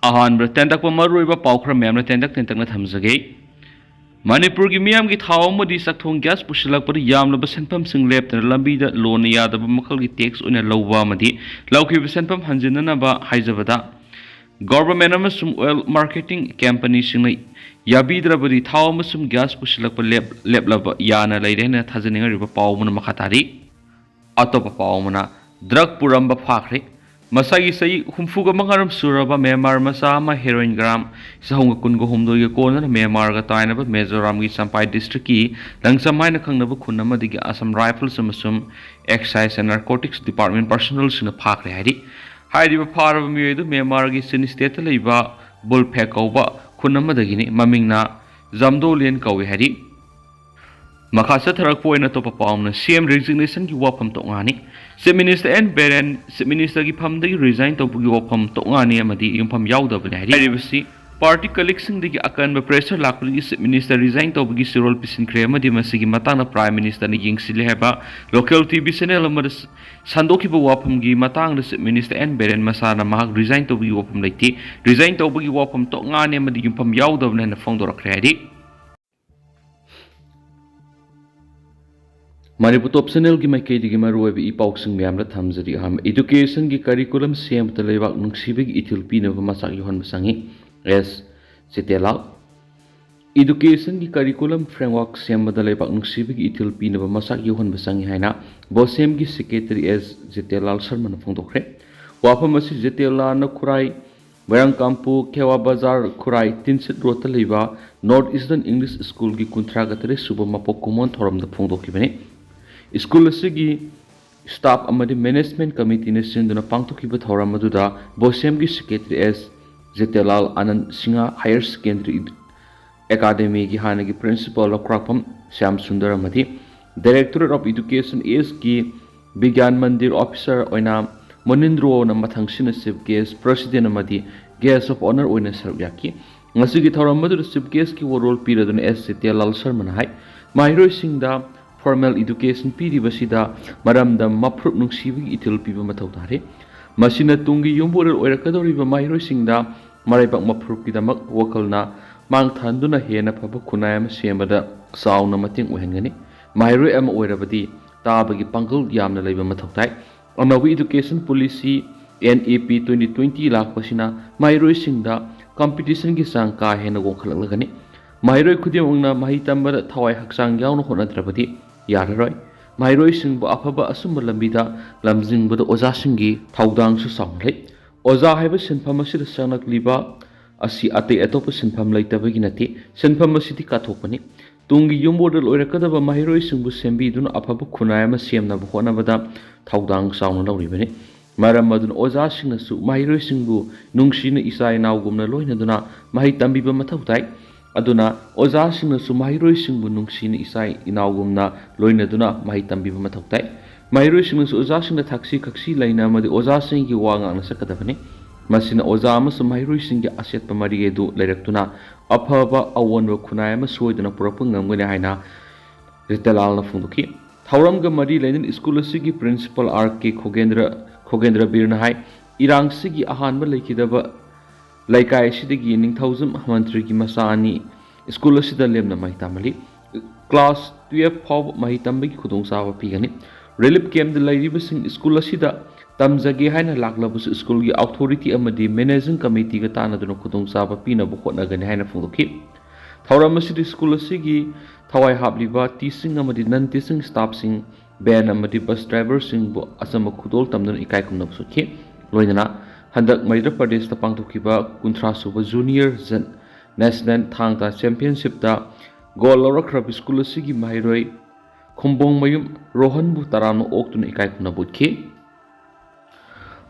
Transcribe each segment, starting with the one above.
अहानब्र तेंदक मरुइबा पाउखर ma'am तेंदक तेंतक थमजगे Manipur की मियाम की थाव मदी सक्थों गैस पुसिलकपद यामलब सेंफम सिंग लेप्तन लंबीद लोन यादब मखल की टैक्स उन लौबा मदी लौखिब सेंफम हंजिननबा हाइजबदा गवर्नमेंट अमसुम ऑयल मार्केटिंग कंपनी सिंग याबीद्रबदी थाव अमसुम गैस पुसिलकप लेप्लब याना लेरेन थाजनिंगरिबा पावमन मखातारी अतोप पावमना ड्रग पुरंब फाखरे मसागी सही हुमफुग मंगारम सुरबा म्यांमार मचा मा हेरोइन ग्राम सहंग कुनगो हुमदो ये कोन म्यांमार गा ताइनब मिजोरम की चंपाई डिस्ट्रिक्ट की लंगसमाइन खंगनब खुन अमदिगी असम राइफल्स अमसुम excise and narcotics department personnel सिन फाखरे हाइदि हाइदिबा फारब मियदु म्यांमार की सिन स्टेट लेबा बुलफेक कौबा खुन अमदगिनि ममिंगना जमदोलियन कौवे हाइदि मखा चथरकपोइन अतोप पाउमना सीएम रेजिग्नेशन की वाफम तोंगानी chief minister N Biren chief minister की फमदगी रिजाइन तौबगी वाफम तोंगानी अमदी युमफम याउदबने हाइरिबसी पार्टी कलीग्सिंग अकनब प्रेशर लाखपगी चीफ मिनिस्टर रिजाइन तौबगी सिरोल पिसिनख्रे अमदी मसिगी मतांग प्राइम मिनिस्टर ने यिंगसिले हैबा लोकल टीवी चैनल अमद संदोखिबा वाफमगी मतांग चीफ मिनिस्टर एन बेरेन मसाना महाक रिजाइन तौबगी वाफम लेति रिजाइन तौबगी वाफम तोंगानी अमदी युमफम याउदबने न फोंदोरख्रे हाइदि मणिपुर टॉप चैनल की माइकई की मरुब इपाउसिंग मैम थमजरी हम एजुकेशन की करिकुलम सेम लेबाक नुंसीबगी इथिल पीनब मचाक योहन संगी एस चितेला एजुकेशन की करिकुलम फ्रेमवर्क सेम लेबाक नुंसीबगी इथिल पीनब मचाक योहन संगी हैना बोसेम की सेक्रेटरी एस चितेलाल शर्मा फोंदोखरे वाफम असी चितेला खुराई वरंगकामपु खेवा बाजार खुराई तिनसित रोड लेबा नॉर्थ ईस्टर्न इंग्लिश स्कूल की 39 सुब मपोक कुमोन थोरम फोंदोखिबने स्कूल की स्टाफ मैनेजमेंट कमिटी ने सिंधुना पांगथोखिबा थौरम अदुदा बोसेम की secretary S जेतेलाल Anand Singh higher secondary academy की हाने की प्रिंसिपल लक्राफम श्याम सुंदर अमदी डायरेक्टरेट ऑफ एजुकेशन एस की विज्ञान मंदिर ऑफिसर ओइना मोनिंद्रो न मथंगसिन चीफ गेस्ट प्रेसिडेंट अमदी गेस्ट ऑफ ऑनर ओइना सर्व याकी ngasi की थौरम अदुदा चीफ गेस्ट की रोल पीरदुना एस जेतेलाल शर्मा हाई माइरोय सिंगदा फॉर्मल एजुकेशन पीरिबसिदा मरमदा मफ्रुप नुंसीबगी इथिल पीबा मथौ तारे मसिना तुंगी युम्बोरल ओइरकदोरिबा माइरोइसिंगदा मराइबक मफ्रुपकिदमक वकलना मांगथांदुना हेना फब खुनाय अमा सेमबदा चावना मतेंग ओइहनगनि माइरोइ अमा ओइरबदि ताबगी पंगल यामना लैबा मथौ ताइ अनौबी एजुकेशन पॉलिसी NAP 2020 लाखपसिना माइरोइसिंगदा कंपटीशन की चांग का हेना गोखलगनि माइरोइ खुदिमंगना माहि तंबदा थवाइ हक्सांग यावना होनद्रबदि याररोय माइरोइ सिंह अफब असुम लंबीदा लमजिंगबद ओजा सिंगी थौदांग सु साउंगले ओजा हाइब सिनफम असिद संगलक्लिबा असि अते अतोप सिनफम लैतबगी नति सिनफम असिदि काथोकपनि तुंगी युमबोदल ओइरकदब माइरोइ सिंहबु सेंबीदुन अफब खुनाय अमा सेमनब होनबदा थौदांग साउंग लौरिबनि मरम अदुन ओजा सिंहसु माइरोइ सिंहबु नुंगसिन इसा इनावगुमना लोइनदुना माहि तंबीबा मथौ ताइ अदुना ओजासिंगसु माहिरोइसिंगबु नुंगसिन इसाई इनावगुमना लोइनदुना माहि तंबीबा मथौ ताइ माहिरोइसिंगसु ओजासिंगदा थाक्सी खक्सी लैना अमदि ओजासिंगकी वा गांगना सकदबनि मसिना ओजा अमसु माहिरोइसिंगकी असेतपा मरि एदु लैरक्तुना अफबा अवोनबा खुनाय अमा सोइदना पुरक्पा ngamgani हाइना रितेलालना फोंदोखि थौरमगा मरि लैनन स्कूल असिगी प्रिंसिपल RK खोगेंद्र बीरना हाइ इरांगसिगी अहानबा लैखिदबा लैकाय सिदगी निंगथौजम मंत्री की मसानी स्कूल असिदा लेमना माहि तामली क्लास 12 फाव माहि तंबगी खुदोंसाबा पीगनी रिलीफ कैम्प द लैरिबसिंग स्कूल असिदा तमजगे हाइना लाक्लबस स्कूल की अथॉरिटी अमदी मैनेजिंग कमिटी गा तानदुना खुदोंसाबा पीनबु होटनगनी हाइना फोंदोखि थौरम असिदी स्कूल असिगी थवाइ हाबलिबा टीचिंग अमदी नन टीचिंग स्टाफ सिंग बैन अमदी बस ड्राइवर सिंग असम खुदोल तमदुना इकाय खुमनबसुखि लोइनना हंदक मध्य प्रदेश पांथोखिबा 19 सुब जूनियर नेशनल थांगता चैंपियनशिप गोल लौरख्रब स्कूल असिगी माहिरोइ खुंबोंग मयुम रोहनबु तरानो ओक्तुना इकाय खुमनबुखि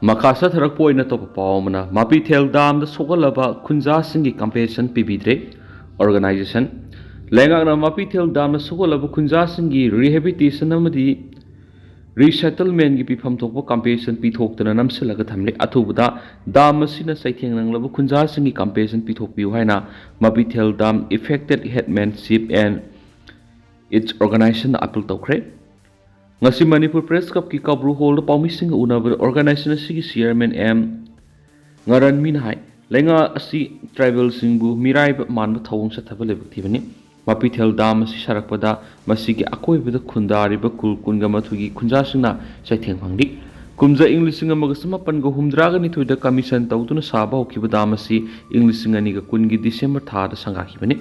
मखा चथरकपा ओइना तोप पावमना मापीथेल दाम सोगलबा खुंजा सिंगी कंपेशन पीबीद्रे ऑर्गेनाइजेशन लेंगांगना मापीथेल दाम सोगलबा खुंजा सिंगी रिहेबिलिटेशन अमदी रिसेटलमेंट की पीफम थोप कंपेशन पीथोक्तना नमसलग थमले अथुबदा दाम असिना सैथेंग नंगलब खुंजा सिंगी कंपेशन पीथोकपिउ हाइना मापीथेल दाम affected headmanship and its organisation appeal तौखरे ngasi Manipur Press Cup की कब्रू होल्ड पाउमिसिंग उनब ऑर्गेनाइजेशन असिगी chairman M ngaran min hai lenga asi tribal singbu mirai manba thawung sathaba lebak thibani mapithel dam asi sarakpada masigi akoibada khundariba kul kunga mathugi khunja singna saitheng phangdi kumja inglising amaga samapan go humdraga ni thoida commission tawtuna saba hokiba dam asi inglising ani ga kungi december tha da sanga khibani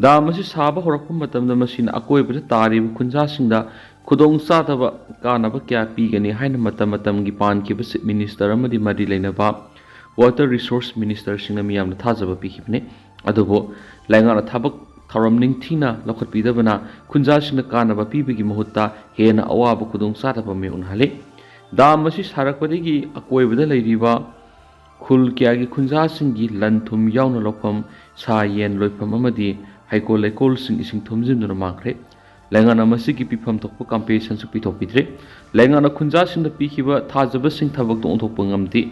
dam asi saba horakpa matamda masina akoibada tariba khunja singda khudong sadaba kanaba kya pigani haina matam gi pan ki bas minister amadi mari leinaba water resource minister singna miyamna thajaba pikibne adubo lainga thabak tharamning thina lokhat pidabana khunja singna kanaba pibigi mahutta hena awaba khudong sadaba me unhale dam asi sarakpadigi akoibada leiriba khul kya gi khunja singi lanthum yauna lopham sa yen loipham amadi haikol lekol sing ising thumjimduna mangkhre Lengana masiki pifam thokpa compensation su pithok pidre lengana khunja singda pikhiba thajaba sing thabak to onthokpa ngamdi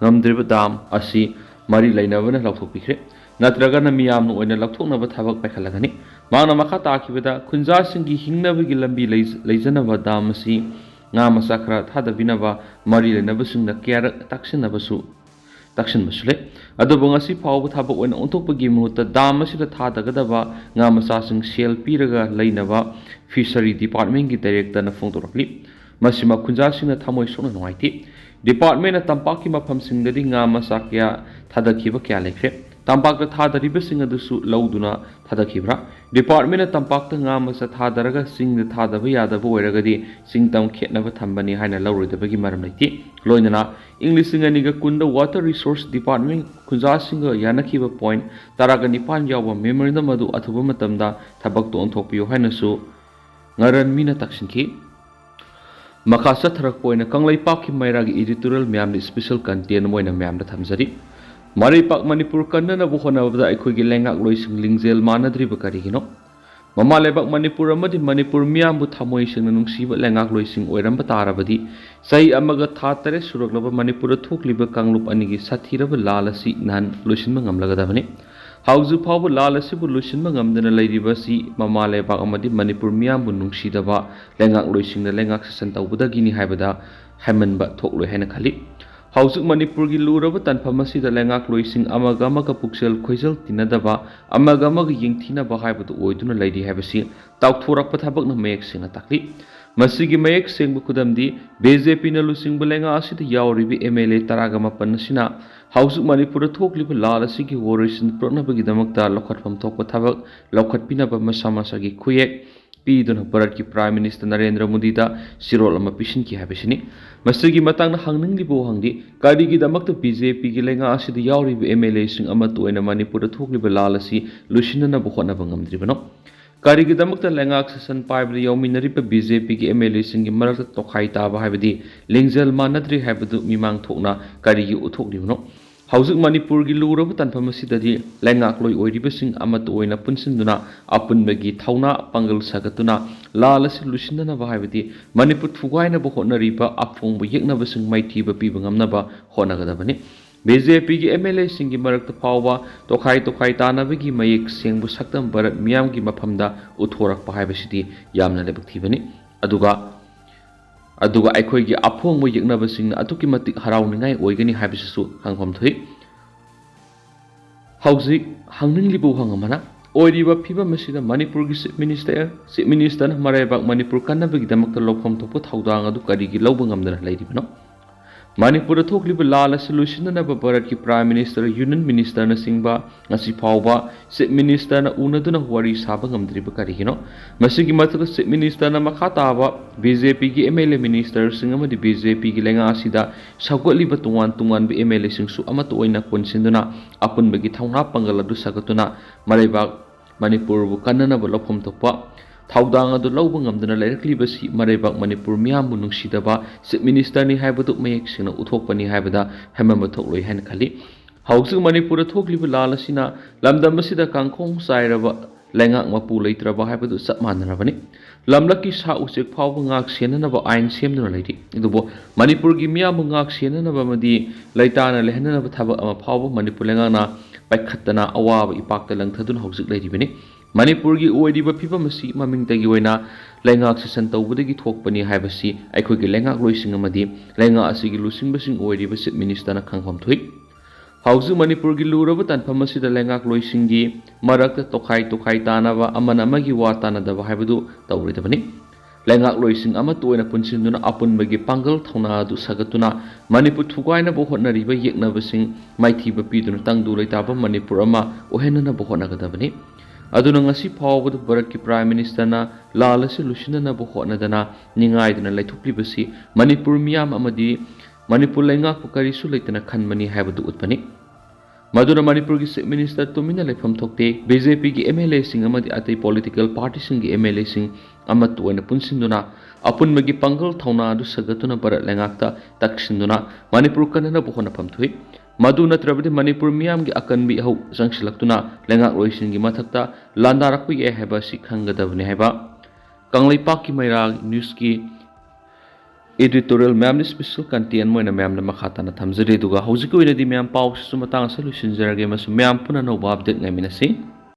ngamdriba dam asi mari lainabana laukthok pikre natraga na miyam no oina laukthoknaba thabak paikhalagani mangna makha takibada khunja singi hingnabagi lambi leijanaba dam asi nga masakra thadabinaba mari lainaba singna kyara taksinnabasu takshin masule adubo ngasi phawbu thabak oina onthokpagi muhutta dam asida thadagadaba nga masasing sel piraga leinaba fishery department gi director na phongtorokli masima khunja singna thamoi sona nongaiti department na tampaki mafam singdadi nga masakya thadakhiba kya lekre tampakta thadariba singa dusu lauduna thadakhibra department na tampakta nga masa thadaraga singda thadaba yadaba oiragadi singtam khetnaba thambani haina laurodabagi maram laiti loinana english singani ga kunda water resource department khunja singa yanakhiba point taraga nipan yawa memory na madu athuba matamda thabak to onthokpiyo haina su ngaran mina taksinki makasa tharak poina kanglai pakki mairagi editorial myam special content moina myam da thamjari Mari pak Manipur kanna na bukhona bada aikhoigi lengak loising lingjel manadri bakari gino mama lebak Manipur amadi Manipur miyam bu thamoi sing nungsiba lengak loising oiramba tarabadi sai amaga tha tare suraklaba Manipur thokliba kanglup anigi sathiraba lalasi nan loisinba ngamlagadabani hauju phawbu lalasi bu loisinba ngamdana leiriba si mama lebak amadi Manipur miyam bu nungsidaba lengak loising na lengak sasan tawbudagini haibada haimanba thokloi haina khali Hausuk Manipur gi luraba tanphamasi da lengak loising amagama ka puksel khoisel tinadaba amagama gi yingthina ba haibadu oiduna leidi haibasi tawthorak pathabak na mayek singa takli masigi mayek singbu kudamdi BJP na lusing bulenga asida yawribi MLA taragama panasina Hausuk Manipur thokliba lal asigi oration protnabagi damakta lokhatpham thokpa thabak lokhatpinaba masamasa gi khuyek Pidun Bharat ki Prime Minister Narendra Modi da sirol ama pisin ki habisini masigi matang na hangning libo hangdi kari gi damakta BJP gi lenga asida yawri MLA sing ama toina Manipur da thokli balal asi lusina na bukhona bangamdri bano kari gi damakta lenga action paibri yawminari pa BJP gi MLA sing gi marakta tokhai ta ba habidi lingjal manadri habadu mimang thokna kari gi uthokli bano Hausuk Manipur gi luraba tanphamasida di lengak loi oiribasing amat oina punsinduna apunbagi thauna pangal sagatuna lalasi lusindana bahibadi Manipur thugaina ba honariba apfongbu yeknabasing maithiba piba ngamnaba honagadabani BJP gi MLA singi marakta phawba tokhai tanabagi mayek sengbu saktam Bharat miyam gi maphamda uthorak bahibasidi yamna lebak thibani aduga aikhoigi aphongbu yeknabasing atuki matik harawningai oigani haibasisu hangpham thui hauji hangningli bu hangamana oiriba phiba masida Manipur gi chief minister na maraibak Manipur kannabagi damakta lopham thokpa thaudang adu karigi lobang ngamdana leiribano Manipur thokliba lala solution na ba Bharat ki Prime Minister Union Minister na singba ngasi phawba chief minister na unaduna wari saba ngamdriba karigino masigi mataka chief minister na makhata ba BJP gi MLA minister singamadi BJP gi lenga asida sagoliba tungan bi MLA singsu amato oina konsinduna apunbagi thauna pangaladu sagatuna maraibak Manipur bu kannana ba lopham thokpa Thaudang adu lawba ngamdana lairakliba maraibak Manipur miyambu nungsidaba chief minister ni haibadu mayek sina uthokpani haibada hemamba thokloi haina khali hausuk Manipur thokliba lalasina lamdam asida kangkhong sairaba lengak mapu leitraba haibadu sapmanarabani lamlaki sa usek phawba ngak senanaba ain semduna leiti idubo Manipur gi miyambu ngak senanaba madi leitana lehnanaba thaba ama phawba Manipur lengana paikhatana awaba ipakta langthadun hausuk leiribani Manipur gi oiriba phiba masi mamingtagi oina lengak sesan tawbudagi thokpani haibasi aikhoigi lengak loising amadi lenga asigi lusingbasing oiriba chief minister na khangpham thui Hauju Manipur gi luraba tanfam asida lengak loisingi marakta tokhai tanaba amana amagi wa tanadaba haibadu tawridabani. Lengak loising ama toina punsinduna apunbagi pangal thona du sagatuna Manipur thugaina bo hotnariba yeknabasing maithiba piduna tangdu leitaba Manipur ama ohenana bo hotnagadabani. Aduna ngasi phawbadu Bharat ki Prime Minister na lalasi lusinana bo hotnadana ningaiduna leithuklibasi Manipur miyam amadi Manipur lengak pukarisu leitana khanmani haibadu utpani. Maduna Manipur ki Chief Minister tumina lefam thokte BJP ki MLA sing amadi atai political party sing ki MLA sing amat tuana punsinduna apun magi pangal thona du sagatuna Bharat lengakta taksinduna Manipur kanana bohona pamthui Maduna trabadi Manipur miyam gi akanbi hau sangsilaktuna lengak loisin gi mathakta landarakpu ye heba sikhangadabni heba Kanglaipak ki Maira news ki editorial ma'am ni special content mo na ma'am na makata na thamjare duga hauji ko ina di ma'am pau su matang solution jarage mas ma'am puna no update ngai minasi